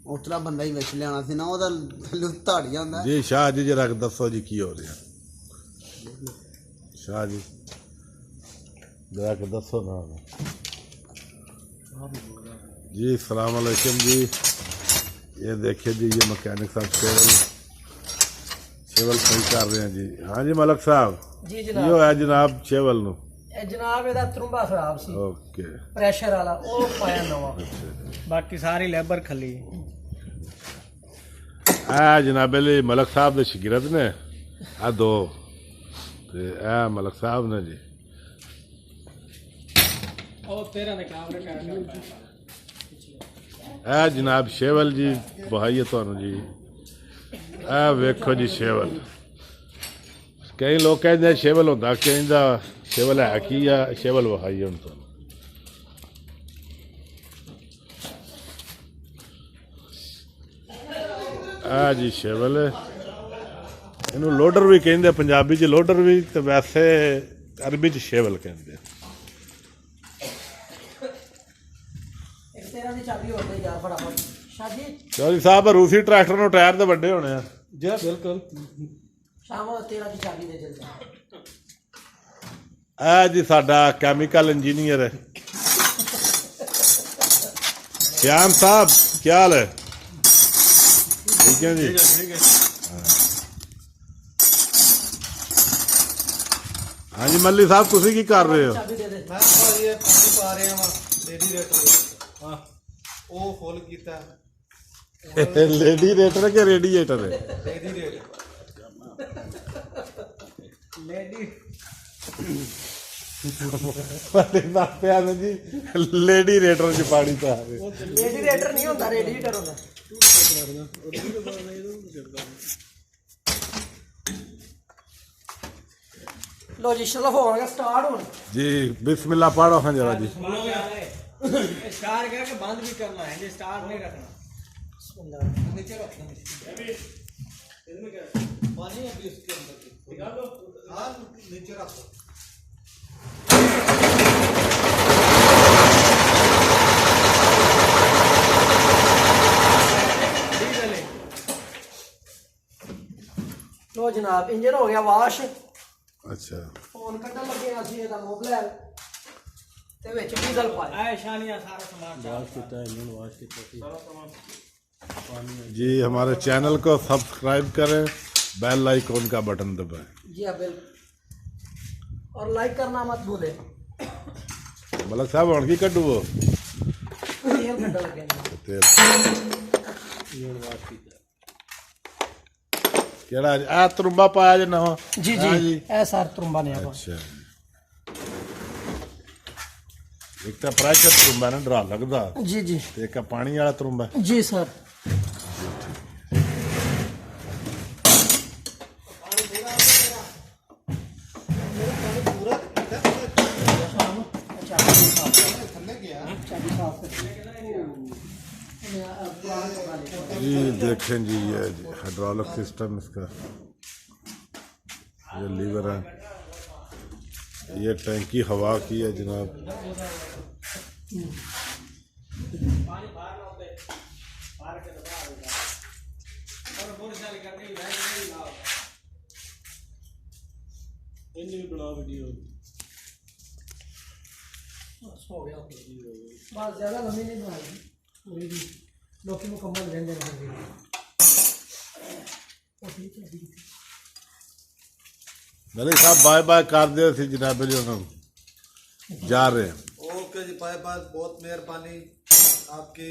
उतरा बंदा ही विच लियाना सी ना ओदा लुत्ताड़ जांदा जी। शाह जी जरा दसो जी की हो रहा शाह जी जरा दसो ना जी। अस्सलाम वालेकुम जी। ये देखिए जी ये मैकेनिक साहब शेवल सही कर रहे हैं जी। हाँ जी मलक साहब जी ये होया जनाब शेवल नू जनाब एदा त्रुंबा खराब सी ओके प्रेशर वाला ओ पाया नवा बाकी सारी लेबर खली आ जनाबे लिए मलक साहब दे शिगिरद ने आ दो ते आ मलक साहब ने जी ओ तेरा ने काम कर आ जनाब शेवल जी बहाइए तुहानू जी। आ वेखो जी शेवल कई लोग कहते हैं शेवल होंदा कहंदा शेवल है की आ शेवल बहाइए हुण तुहानू आ जी शेवल इनू लोडर भी कहते पंजाबी च लोडर भी तो वैसे अरबी च शेवल कहते चौधरी साहब रूसी ट्रैक्टर नो टायर तो बड़े होने जी बिल्कुल शाम तेरा की चाबी दे चलदा आ जी साडा कैमिकल इंजीनियर है श्याम साहब क्या हाल है ठीक है जी। हाँ जी मल्ली साहब तुसी की कर रहे हो लेडी रेटर के रेडिएटर है जी लेडी रेटर च पानी पा रहे लेडी रेटर नहीं होता रेडिएटर होता लो जी चलो हो गया स्टार्ट हो जी। बिस्मिल्लाह पढ़ो हाँ जरा जी। स्टार्ट करके बंद भी करना है ये स्टार्ट नहीं रखना बिस्मिल्लाह नीचे रखना इसमें क्या पानी है अभी उसके अंदर निकाल दो हां नीचे रखो लो जनाब इंजन हो गया वाश अच्छा फोन कटन लगे असि एदा मोबाइल ते विच डीजल पाया ए शानिया सारा सामान वाश किया इंजन वाश किया सारा सामान जी। हमारे चैनल को सब्सक्राइब करें बेल आइकॉन का बटन दबाएं जी हाँ बिल्कुल और लाइक करना मत भूलें मलक साहब हुण की कड्डू वो तेल कटन लगे तेल केड़ा आ तुरुंबा पाया जे नवा जी जी ए सर तुरुंबा ने अच्छा एक तो प्रेशर तुरुंबा ना डरा लगदा जी जी एक पानी वाला तुरुंबा जी सर जी देखें जी ये हाइड्रोलिक सिस्टम इसका ये लीवर है ये टैंकी हवा की है जनाब। हो गया बस ज़्यादा लंबी नहीं बनाई पूरी भी लोग मुकम्मल रहने देंगे मलिक साहब बाय बाय कर दे सी जनाब जी हम जा रहे हैं। ओके जी बाय बाय बहुत मेहरबानी आपकी